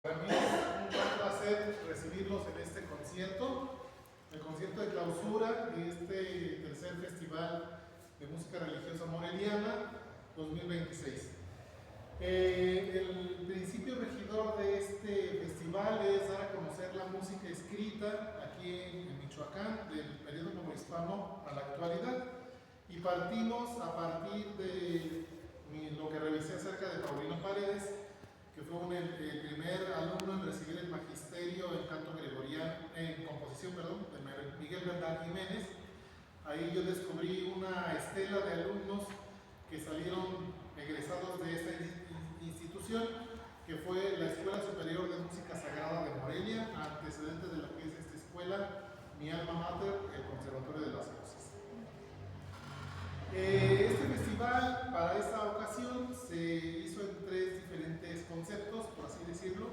Para mí es un gran placer recibirlos en este concierto, el concierto de clausura de este tercer Festival de Música Religiosa Moreliana 2026. El principio regidor de este festival es dar a conocer la música escrita aquí en Michoacán del periodo novohispano a la actualidad, y partimos a partir de lo que revisé acerca de Paulino Paredes, que fue el primer alumno en recibir el magisterio en canto gregoriano, en composición, perdón, de Miguel Bernal Jiménez. Ahí yo descubrí una estela de alumnos que salieron egresados de esta institución, que fue la Escuela Superior de Música Sagrada de Morelia, antecedente de lo que es esta escuela, mi alma mater, el Conservatorio de las Voces. Este festival, para esta ocasión, se hizo en tres diferentes conceptos, por así decirlo.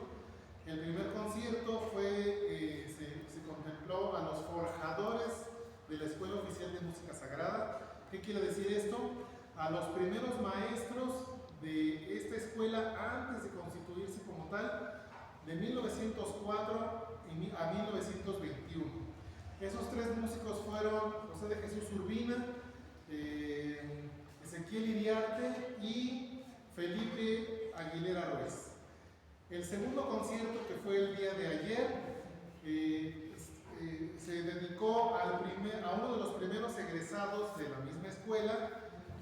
El primer concierto fue, se contempló a los forjadores de la Escuela Oficial de Música Sagrada. ¿Qué quiere decir esto? A los primeros maestros de esta escuela antes de constituirse como tal, de 1904 a 1921. Esos tres músicos fueron José de Jesús Urbina, Ezequiel Iriarte y Felipe Aguilera Ruiz. El segundo concierto, que fue el día de ayer, se dedicó a uno de los primeros egresados de la misma escuela,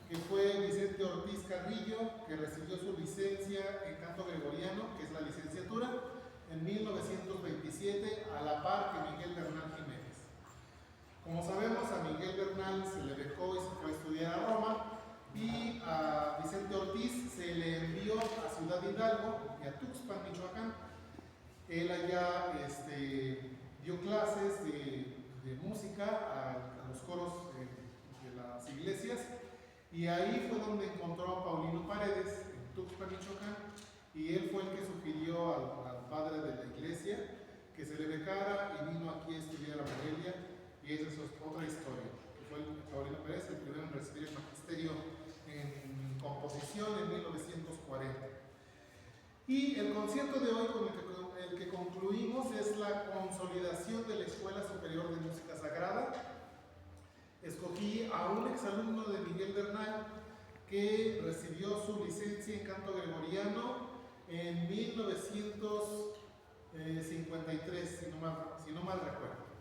que fue Vicente Ortiz Carrillo, que recibió su licencia en canto gregoriano, que es la licenciatura, en 1927, a la par que Miguel Bernal Jiménez. Como sabemos, a Miguel Bernal se le becó y se fue a estudiar a Roma, y a Vicente Ortiz se le envió a Ciudad Hidalgo y a Tuxpan, Michoacán. Él allá dio clases de música a los coros de las iglesias, y ahí fue donde encontró a Paulino Paredes en Tuxpan, Michoacán, y él fue el que sugirió al padre de la iglesia que se le becara, y vino aquí a estudiar a Morelia. Y esa es otra historia, que fue Paulino Pérez, el primero en recibir el magisterio en composición en 1940. Y el concierto de hoy con el que concluimos es la consolidación de la Escuela Superior de Música Sagrada. Escogí a un exalumno de Miguel Bernal que recibió su licencia en canto gregoriano en 1953, si no mal recuerdo.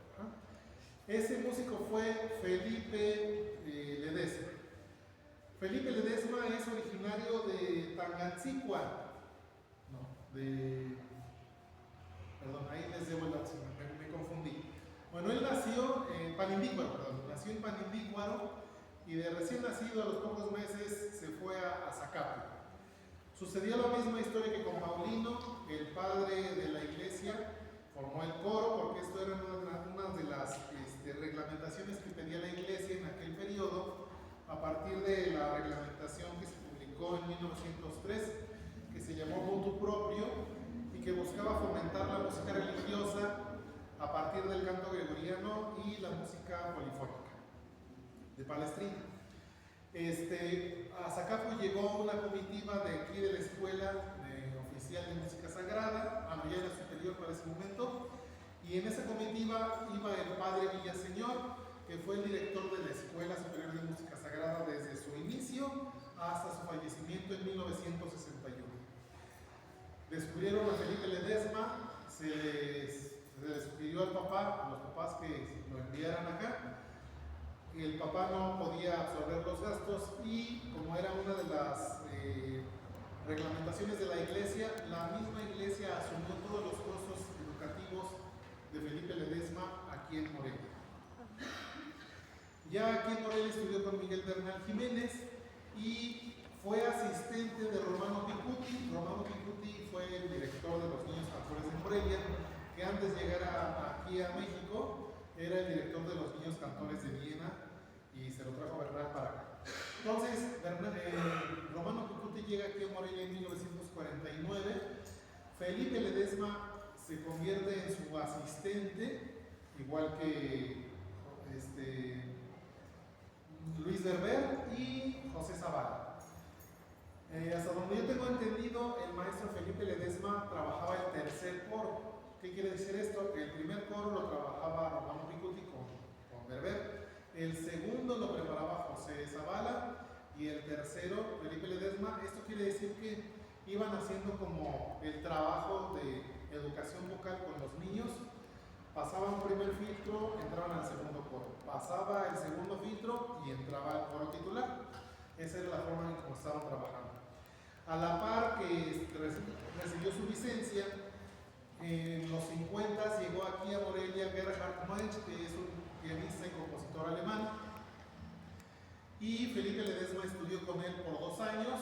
Ese músico fue Felipe Ledesma. Felipe Ledesma es originario de Tangancícuaro, perdón, ahí les debo el dato, me confundí. Bueno, él nació en Panindícuaro, y de recién nacido, a los pocos meses, se fue a Zacapu. Sucedió la misma historia que con Paulino. El padre de la iglesia formó el coro, porque esto era una de las reglamentaciones que pedía la iglesia en aquel periodo, a partir de la reglamentación que se publicó en 1903, que se llamó Motu Proprio, y que buscaba fomentar la música religiosa a partir del canto gregoriano y la música polifónica de Palestrina. A Zacapu llegó una comitiva de aquí de la Escuela Oficial de Música Sagrada, ya era superior para ese momento, y en esa comitiva iba el padre Villaseñor, que fue el director de la Escuela Superior de Música Sagrada desde su inicio hasta su fallecimiento en 1961. Descubrieron a Felipe Ledesma, se les sugirió al papá, a los papás, que lo enviaran acá. El papá no podía absorber los gastos, y como era una de las reglamentaciones de la iglesia, la misma iglesia asumió todos los costos educativos de Felipe Ledesma aquí en Morelia. Ya aquí en Morelia estudió con Miguel Bernal Jiménez y fue asistente de Romano Picuti. Romano Picuti fue el director de los Niños Cantores de Morelia, que antes de llegar aquí a México era el director de los Niños Cantores de Viena, y se lo trajo Bernal para acá. Entonces, Romano Picuti llega aquí a Morelia en 1949. Felipe Ledesma se convierte en su asistente, igual que Luis Berber y José Zavala. Hasta donde yo tengo entendido, el maestro Felipe Ledesma trabajaba el tercer ¿Qué quiere decir esto? El primer coro lo trabajaba Romano Picuti con Berber, el segundo lo preparaba José Zavala y el tercero Felipe Ledesma. Esto quiere decir que iban haciendo como el trabajo de educación vocal con los niños. Pasaba un primer filtro, entraban al segundo coro. Pasaba el segundo filtro y entraba al coro titular. Esa era la forma en cómo estaban trabajando. A la par que recibió su licencia, en los 50 llegó aquí a Morelia Gerhard Munch, que es un pianista y compositor alemán. Y Felipe Ledesma estudió con él por 2 años,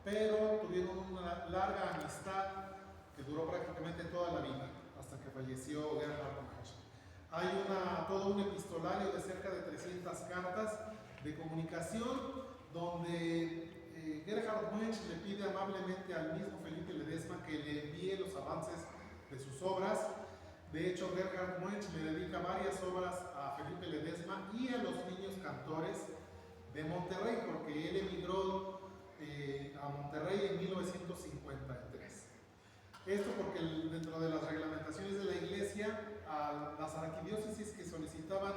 pero tuvieron una larga amistad que duró prácticamente toda la vida, hasta que falleció Gerhard Munch. Hay todo un epistolario de cerca de 300 cartas de comunicación donde Gerhard Munch le pide amablemente al mismo Felipe Ledesma que le envíe los avances de sus obras. De hecho, Gerhard Munch le dedica varias obras a Felipe Ledesma y a los niños cantores de Monterrey, porque él emigró a Monterrey en 1953. Esto porque dentro de las reglamentaciones de la iglesia, a las arquidiócesis que solicitaban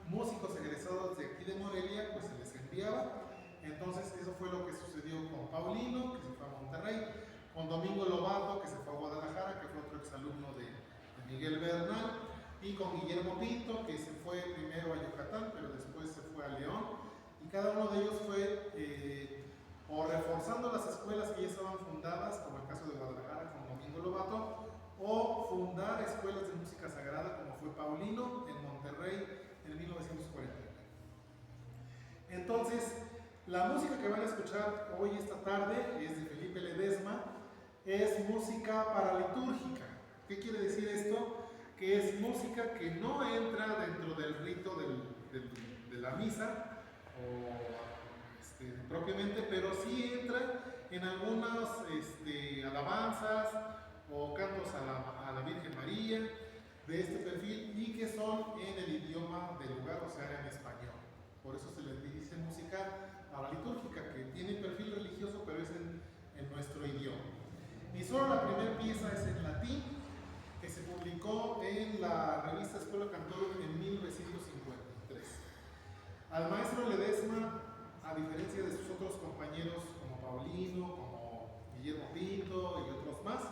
músicos egresados de aquí de Morelia, pues se les enviaba. Entonces eso fue lo que sucedió con Paulino, que se fue a Monterrey, con Domingo Lobato, que se fue a Guadalajara, que fue otro exalumno de Miguel Bernal, y con Guillermo Pinto, que se fue primero a Yucatán, pero después se fue a León, y cada uno de ellos fue o reforzando las escuelas que ya estaban fundadas, como el caso de Guadalajara con Domingo Lobato, o fundar escuelas de música sagrada, como fue Paulino en Monterrey en 1940. Entonces, la música que van a escuchar hoy esta tarde es de Felipe Ledesma, es música paralitúrgica. ¿Qué quiere decir esto? Que es música que no entra dentro del rito de la misa, propiamente, pero sí entra en algunas alabanzas o cantos a la Virgen María de este perfil y que son en el idioma del lugar, o sea, en español. Por eso se les dice música paralitúrgica, que tiene perfil religioso, pero es en nuestro idioma. Y solo la primera pieza es en latín, que se publicó en la revista Escuela Cantorum en 1953. Al maestro Ledesma, a diferencia de sus otros compañeros como Paulino, como Guillermo Pinto y otros más,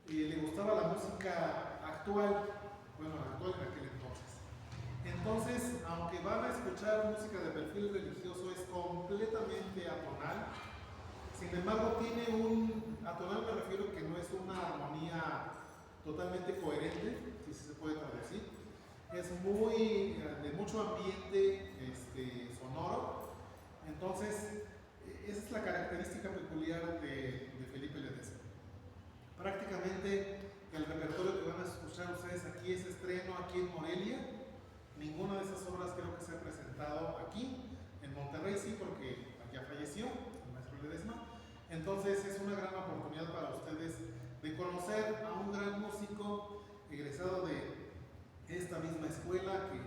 le gustaba la música actual, actual en aquel entonces. Entonces, aunque van a escuchar música de perfil religioso, es completamente atonal. Sin embargo, tiene atonal me refiero que no es una armonía totalmente coherente, si se puede traducir. Es de mucho ambiente sonoro. Entonces, esa es la característica peculiar de Felipe Ledesma. Prácticamente el repertorio que van a escuchar ustedes aquí es estreno aquí en Morelia. Ninguna de esas obras creo que se ha presentado aquí. En Monterrey sí, porque ya falleció el maestro Ledesma. Entonces es una gran oportunidad para ustedes de conocer a un gran músico egresado de esta misma escuela, que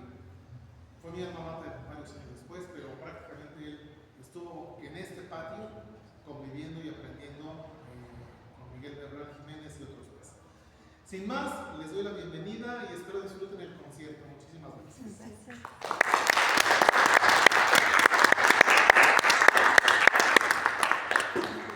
fue mi alma mater varios años después, pero prácticamente él estuvo en este patio conviviendo y aprendiendo con Miguel Bernal Jiménez y otros más. Sin más, les doy la bienvenida y espero disfruten el concierto. Muchísimas gracias.